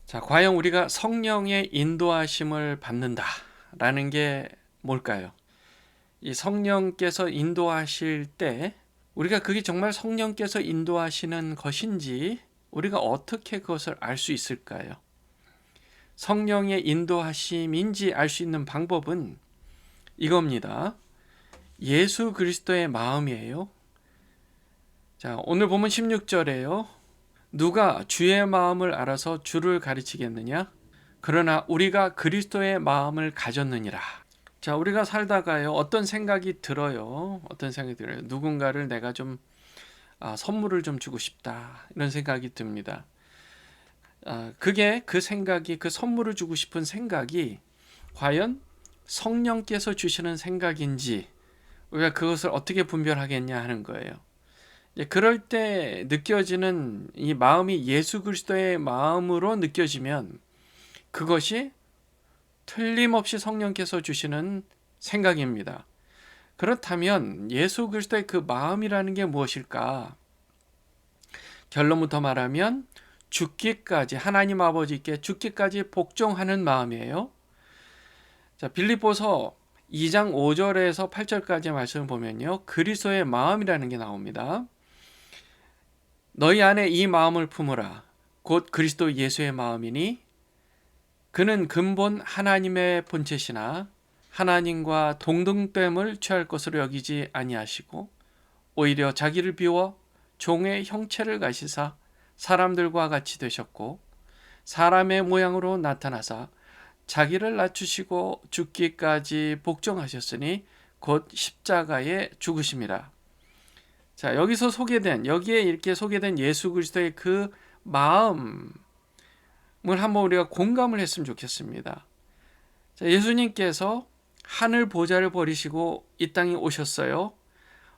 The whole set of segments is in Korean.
자, 과연 우리가 성령의 인도하심을 받는다라는 게 뭘까요? 이 성령께서 인도하실 때 우리가 그게 정말 성령께서 인도하시는 것인지 우리가 어떻게 그것을 알 수 있을까요? 성령의 인도하심인지 알 수 있는 방법은 이겁니다. 예수 그리스도의 마음이에요. 자, 오늘 보면 16절에요. 누가 주의 마음을 알아서 주를 가르치겠느냐? 그러나 우리가 그리스도의 마음을 가졌느니라. 자, 우리가 살다가요, 어떤 생각이 들어요. 누군가를 내가 좀 선물을 좀 주고 싶다. 이런 생각이 듭니다. 그게 그 생각이, 그 선물을 주고 싶은 생각이 과연 성령께서 주시는 생각인지 우리가 그것을 어떻게 분별하겠냐 하는 거예요. 그럴 때 느껴지는 이 마음이 예수 그리스도의 마음으로 느껴지면 그것이 틀림없이 성령께서 주시는 생각입니다. 그렇다면 예수 그리스도의 그 마음이라는 게 무엇일까? 결론부터 말하면 죽기까지, 하나님 아버지께 죽기까지 복종하는 마음이에요. 자, 빌립보서 2장 5절에서 8절까지 말씀을 보면요, 그리스도의 마음이라는 게 나옵니다. 너희 안에 이 마음을 품으라. 곧 그리스도 예수의 마음이니 그는 근본 하나님의 본체시나 하나님과 동등됨을 취할 것으로 여기지 아니하시고 오히려 자기를 비워 종의 형체를 가지사 사람들과 같이 되셨고 사람의 모양으로 나타나사 자기를 낮추시고 죽기까지 복종하셨으니 곧 십자가에 죽으심이라. 자, 여기에 이렇게 소개된 예수 그리스도의 그 마음을 한번 우리가 공감을 했으면 좋겠습니다. 자, 예수님께서 하늘 보좌를 버리시고 이 땅에 오셨어요.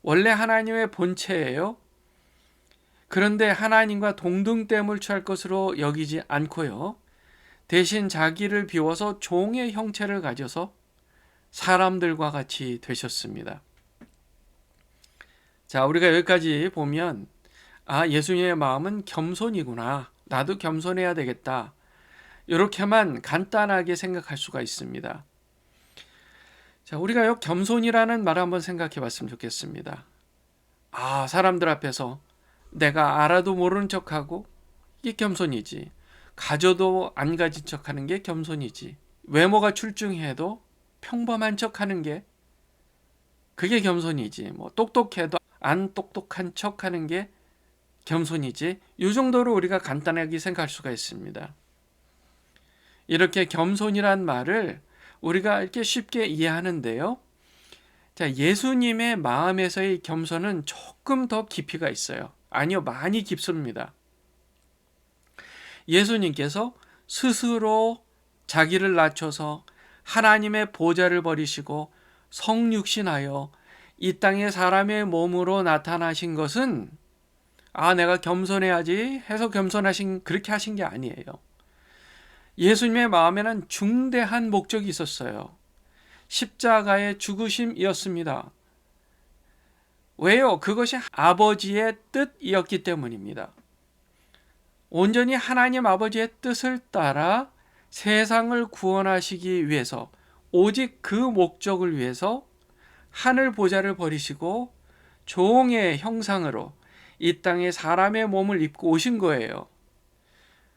원래 하나님의 본체예요. 그런데 하나님과 동등됨을 취할 것으로 여기지 않고요. 대신 자기를 비워서 종의 형체를 가져서 사람들과 같이 되셨습니다. 자, 우리가 여기까지 보면 예수님의 마음은 겸손이구나. 나도 겸손해야 되겠다. 이렇게만 간단하게 생각할 수가 있습니다. 자, 우리가 요 겸손이라는 말을 한번 생각해 봤으면 좋겠습니다. 사람들 앞에서 내가 알아도 모르는 척하고 이게 겸손이지. 가져도 안 가진 척하는 게 겸손이지. 외모가 출중해도 평범한 척하는 게 그게 겸손이지. 뭐 똑똑해도 안 똑똑한 척하는 게 겸손이지. 이 정도로 우리가 간단하게 생각할 수가 있습니다. 이렇게 겸손이란 말을 우리가 이렇게 쉽게 이해하는데요. 자, 예수님의 마음에서의 겸손은 조금 더 깊이가 있어요. 아니요, 많이 깊습니다. 예수님께서 스스로 자기를 낮춰서 하나님의 보좌를 버리시고 성육신하여 이 땅에 사람의 몸으로 나타나신 것은 내가 겸손해야지 해서 그렇게 하신 게 아니에요. 예수님의 마음에는 중대한 목적이 있었어요. 십자가의 죽으심이었습니다. 왜요? 그것이 아버지의 뜻이었기 때문입니다. 온전히 하나님 아버지의 뜻을 따라 세상을 구원하시기 위해서 오직 그 목적을 위해서 하늘 보좌를 버리시고 종의 형상으로 이 땅에 사람의 몸을 입고 오신 거예요.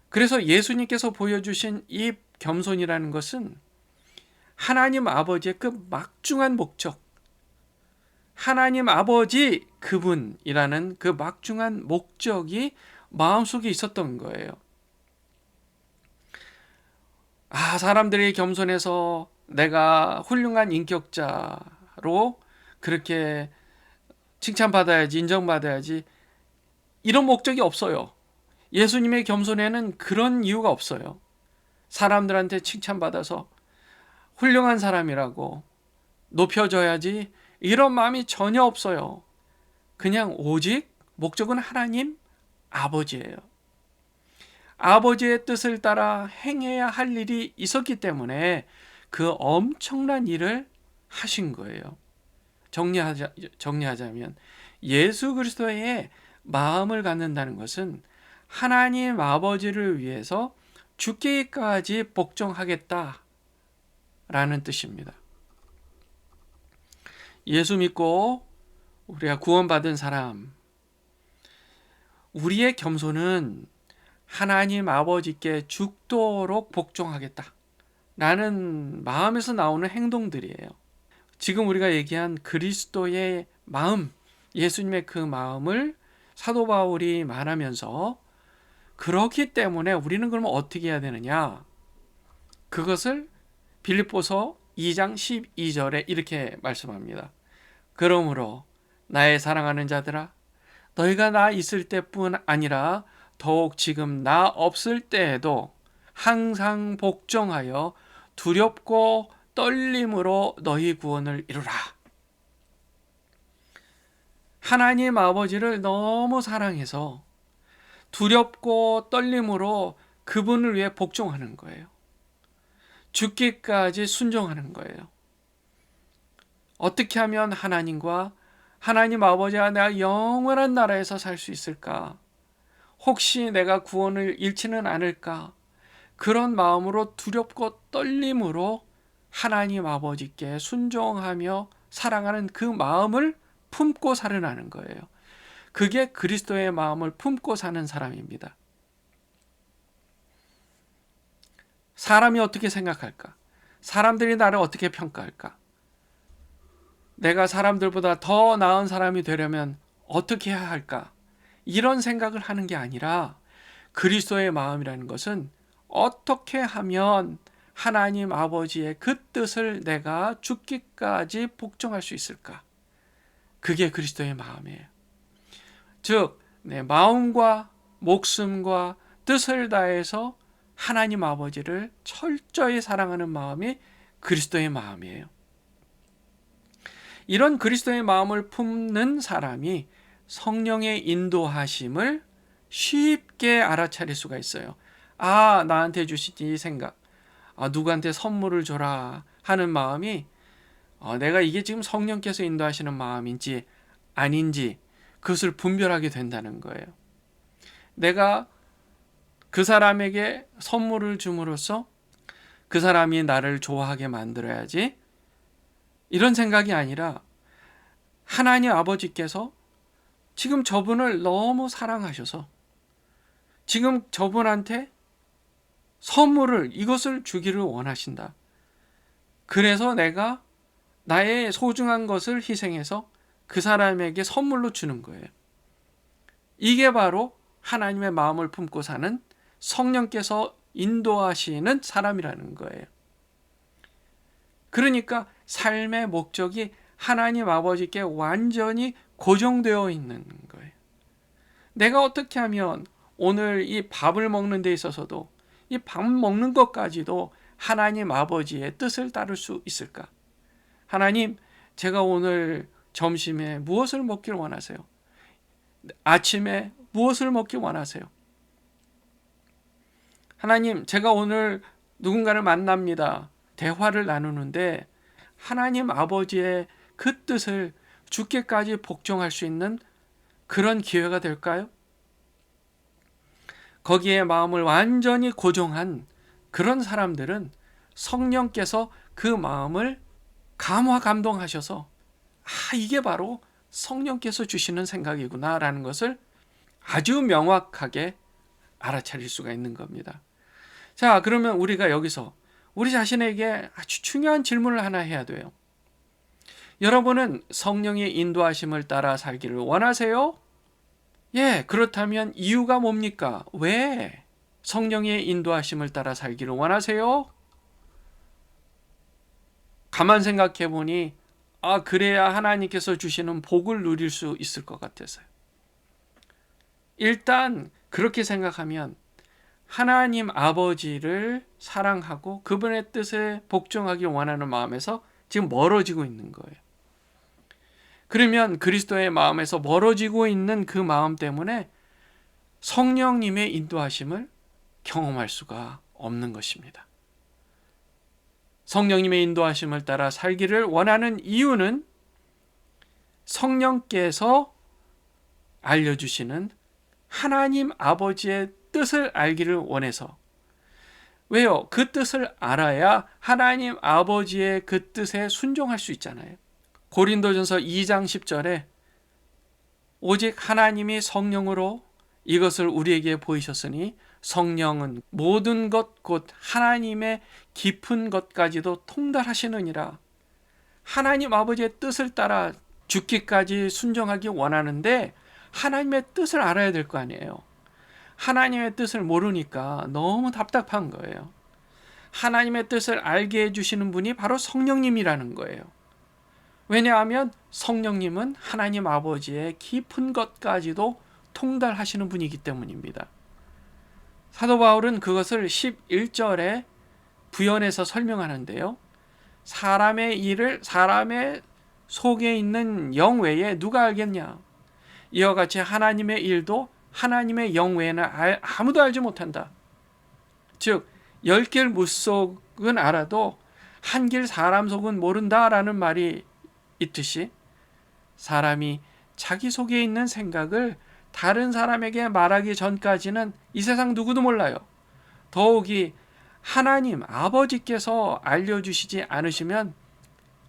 그래서 예수님께서 보여주신 이 겸손이라는 것은 하나님 아버지의 그 막중한 목적, 하나님 아버지 그분이라는 그 막중한 목적이 마음속에 있었던 거예요. 사람들이 겸손해서 내가 훌륭한 인격자로 그렇게 칭찬받아야지, 인정받아야지, 이런 목적이 없어요. 예수님의 겸손에는 그런 이유가 없어요. 사람들한테 칭찬받아서 훌륭한 사람이라고 높여줘야지, 이런 마음이 전혀 없어요. 그냥 오직 목적은 하나님 아버지예요. 아버지의 뜻을 따라 행해야 할 일이 있었기 때문에 그 엄청난 일을 하신 거예요. 정리하자면 예수 그리스도의 마음을 갖는다는 것은 하나님 아버지를 위해서 죽기까지 복종하겠다라는 뜻입니다. 예수 믿고 우리가 구원받은 사람, 우리의 겸손은 하나님 아버지께 죽도록 복종하겠다 라는 마음에서 나오는 행동들이에요. 지금 우리가 얘기한 그리스도의 마음, 예수님의 그 마음을 사도 바울이 말하면서, 그렇기 때문에 우리는 그러면 어떻게 해야 되느냐? 그것을 빌립보서 2장 12절에 이렇게 말씀합니다. 그러므로 나의 사랑하는 자들아, 너희가 나 있을 때뿐 아니라 더욱 지금 나 없을 때에도 항상 복종하여 두렵고 떨림으로 너희 구원을 이루라. 하나님 아버지를 너무 사랑해서 두렵고 떨림으로 그분을 위해 복종하는 거예요. 죽기까지 순종하는 거예요. 어떻게 하면 하나님과 하나님 아버지와 내가 영원한 나라에서 살 수 있을까? 혹시 내가 구원을 잃지는 않을까? 그런 마음으로 두렵고 떨림으로 하나님 아버지께 순종하며 사랑하는 그 마음을 품고 살아나는 거예요. 그게 그리스도의 마음을 품고 사는 사람입니다. 사람이 어떻게 생각할까? 사람들이 나를 어떻게 평가할까? 내가 사람들보다 더 나은 사람이 되려면 어떻게 해야 할까? 이런 생각을 하는 게 아니라, 그리스도의 마음이라는 것은 어떻게 하면 하나님 아버지의 그 뜻을 내가 죽기까지 복종할 수 있을까? 그게 그리스도의 마음이에요. 즉, 내 마음과 목숨과 뜻을 다해서 하나님 아버지를 철저히 사랑하는 마음이 그리스도의 마음이에요. 이런 그리스도의 마음을 품는 사람이 성령의 인도하심을 쉽게 알아차릴 수가 있어요. 아, 나한테 주신 이 생각, 누구한테 선물을 줘라 하는 마음이 내가 이게 지금 성령께서 인도하시는 마음인지 아닌지 그것을 분별하게 된다는 거예요. 내가 그 사람에게 선물을 줌으로써 그 사람이 나를 좋아하게 만들어야지, 이런 생각이 아니라, 하나님 아버지께서 지금 저분을 너무 사랑하셔서 지금 저분한테 선물을, 이것을 주기를 원하신다. 그래서 내가 나의 소중한 것을 희생해서 그 사람에게 선물로 주는 거예요. 이게 바로 하나님의 마음을 품고 사는, 성령께서 인도하시는 사람이라는 거예요. 그러니까 삶의 목적이 하나님 아버지께 완전히 고정되어 있는 거예요. 내가 어떻게 하면 오늘 이 밥을 먹는 데 있어서도, 이 밥 먹는 것까지도 하나님 아버지의 뜻을 따를 수 있을까? 하나님, 제가 오늘 점심에 무엇을 먹길 원하세요? 아침에 무엇을 먹길 원하세요? 하나님, 제가 오늘 누군가를 만납니다. 대화를 나누는데 하나님 아버지의 그 뜻을 죽기까지 복종할 수 있는 그런 기회가 될까요? 거기에 마음을 완전히 고정한 그런 사람들은 성령께서 그 마음을 감화 감동하셔서, 이게 바로 성령께서 주시는 생각이구나 라는 것을 아주 명확하게 알아차릴 수가 있는 겁니다. 자, 그러면 우리가 여기서 우리 자신에게 아주 중요한 질문을 하나 해야 돼요. 여러분은 성령의 인도하심을 따라 살기를 원하세요? 예, 그렇다면 이유가 뭡니까? 왜 성령의 인도하심을 따라 살기를 원하세요? 가만 생각해 보니, 그래야 하나님께서 주시는 복을 누릴 수 있을 것 같아서요. 일단 그렇게 생각하면 하나님 아버지를 사랑하고 그분의 뜻에 복종하기 원하는 마음에서 지금 멀어지고 있는 거예요. 그러면 그리스도의 마음에서 멀어지고 있는 그 마음 때문에 성령님의 인도하심을 경험할 수가 없는 것입니다. 성령님의 인도하심을 따라 살기를 원하는 이유는 성령께서 알려주시는 하나님 아버지의 뜻을 알기를 원해서, 왜요? 그 뜻을 알아야 하나님 아버지의 그 뜻에 순종할 수 있잖아요. 고린도전서 2장 10절에 오직 하나님이 성령으로 이것을 우리에게 보이셨으니 성령은 모든 것 곧 하나님의 깊은 것까지도 통달하시느니라. 하나님 아버지의 뜻을 따라 죽기까지 순종하기 원하는데 하나님의 뜻을 알아야 될 거 아니에요. 하나님의 뜻을 모르니까 너무 답답한 거예요. 하나님의 뜻을 알게 해주시는 분이 바로 성령님이라는 거예요. 왜냐하면 성령님은 하나님 아버지의 깊은 것까지도 통달하시는 분이기 때문입니다. 사도 바울은 그것을 11절에 부연해서 설명하는데요. 사람의 일을 사람의 속에 있는 영 외에 누가 알겠냐? 이와 같이 하나님의 일도 하나님의 영 외에는 아무도 알지 못한다. 즉 10길 물속은 알아도 한 길 사람 속은 모른다라는 말이 있듯이 사람이 자기 속에 있는 생각을 다른 사람에게 말하기 전까지는 이 세상 누구도 몰라요. 더욱이 하나님 아버지께서 알려주시지 않으시면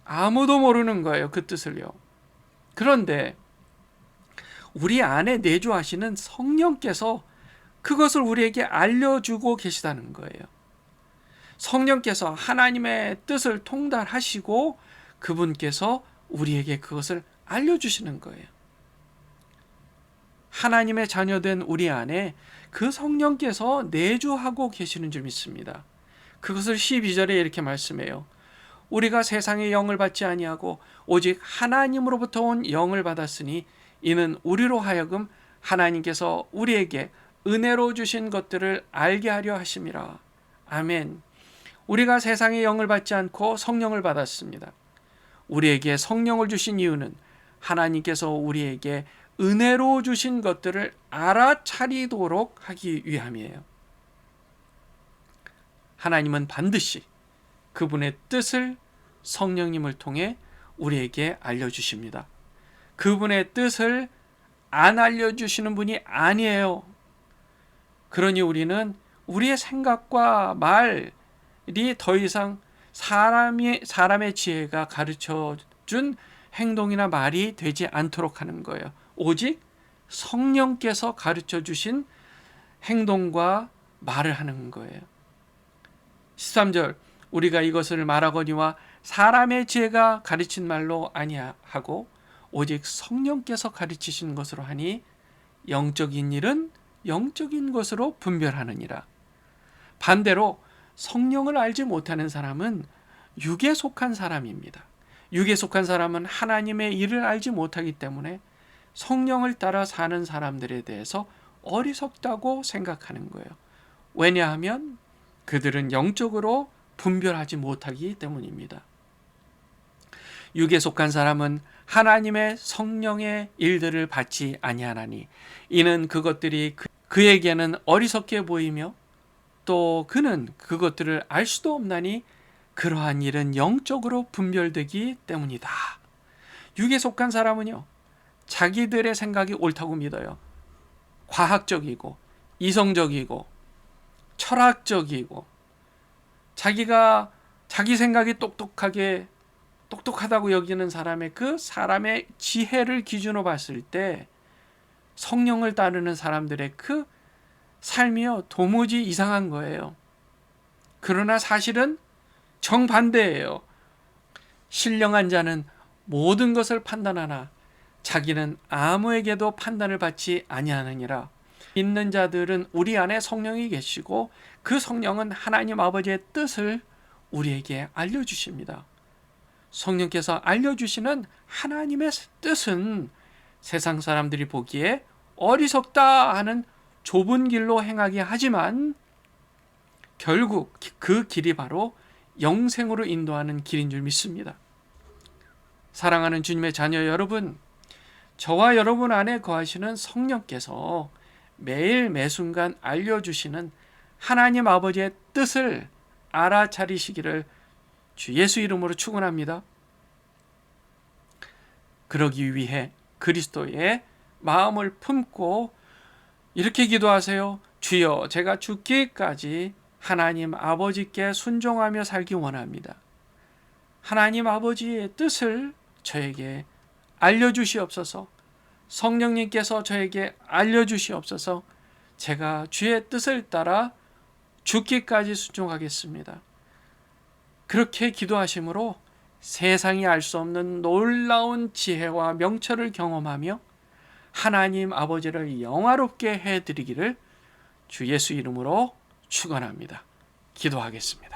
아무도 모르는 거예요. 그 뜻을요. 그런데 우리 안에 내주하시는 성령께서 그것을 우리에게 알려주고 계시다는 거예요. 성령께서 하나님의 뜻을 통달하시고 그분께서 우리에게 그것을 알려주시는 거예요. 하나님의 자녀된 우리 안에 그 성령께서 내주하고 계시는 줄 믿습니다. 그것을 12절에 이렇게 말씀해요. 우리가 세상의 영을 받지 아니하고 오직 하나님으로부터 온 영을 받았으니 이는 우리로 하여금 하나님께서 우리에게 은혜로 주신 것들을 알게 하려 하심이라. 아멘. 우리가 세상의 영을 받지 않고 성령을 받았습니다. 우리에게 성령을 주신 이유는 하나님께서 우리에게 은혜로 주신 것들을 알아차리도록 하기 위함이에요. 하나님은 반드시 그분의 뜻을 성령님을 통해 우리에게 알려주십니다. 그분의 뜻을 안 알려주시는 분이 아니에요. 그러니 우리는 우리의 생각과 말이 더 이상 사람의 지혜가 가르쳐준 행동이나 말이 되지 않도록 하는 거예요. 오직 성령께서 가르쳐주신 행동과 말을 하는 거예요. 13절 우리가 이것을 말하거니와 사람의 지혜가 가르친 말로 아니하고 오직 성령께서 가르치신 것으로 하니 영적인 일은 영적인 것으로 분별하느니라. 반대로 성령을 알지 못하는 사람은 육에 속한 사람입니다. 육에 속한 사람은 하나님의 일을 알지 못하기 때문에 성령을 따라 사는 사람들에 대해서 어리석다고 생각하는 거예요. 왜냐하면 그들은 영적으로 분별하지 못하기 때문입니다. 육에 속한 사람은 하나님의 성령의 일들을 받지 아니하나니 이는 그것들이 그에게는 어리석게 보이며 또 그는 그것들을 알 수도 없나니 그러한 일은 영적으로 분별되기 때문이다. 육에 속한 사람은요, 자기들의 생각이 옳다고 믿어요. 과학적이고 이성적이고 철학적이고 자기 생각이 똑똑하다고 여기는 사람의 지혜를 기준으로 봤을 때 성령을 따르는 사람들의 그 삶이요 도무지 이상한 거예요. 그러나 사실은 정반대예요. 신령한 자는 모든 것을 판단하나 자기는 아무에게도 판단을 받지 아니하느니라. 믿는 자들은 우리 안에 성령이 계시고 그 성령은 하나님 아버지의 뜻을 우리에게 알려주십니다. 성령께서 알려주시는 하나님의 뜻은 세상 사람들이 보기에 어리석다 하는 좁은 길로 행하게 하지만 결국 그 길이 바로 영생으로 인도하는 길인 줄 믿습니다. 사랑하는 주님의 자녀 여러분, 저와 여러분 안에 거하시는 성령께서 매일 매순간 알려주시는 하나님 아버지의 뜻을 알아차리시기를 주 예수 이름으로 축원합니다. 그러기 위해 그리스도의 마음을 품고 이렇게 기도하세요. 주여, 제가 죽기까지 하나님 아버지께 순종하며 살기 원합니다. 하나님 아버지의 뜻을 저에게 알려주시옵소서. 성령님께서 저에게 알려주시옵소서. 제가 주의 뜻을 따라 죽기까지 순종하겠습니다. 그렇게 기도하심으로 세상이 알 수 없는 놀라운 지혜와 명철을 경험하며 하나님 아버지를 영화롭게 해드리기를 주 예수 이름으로 축원합니다. 기도하겠습니다.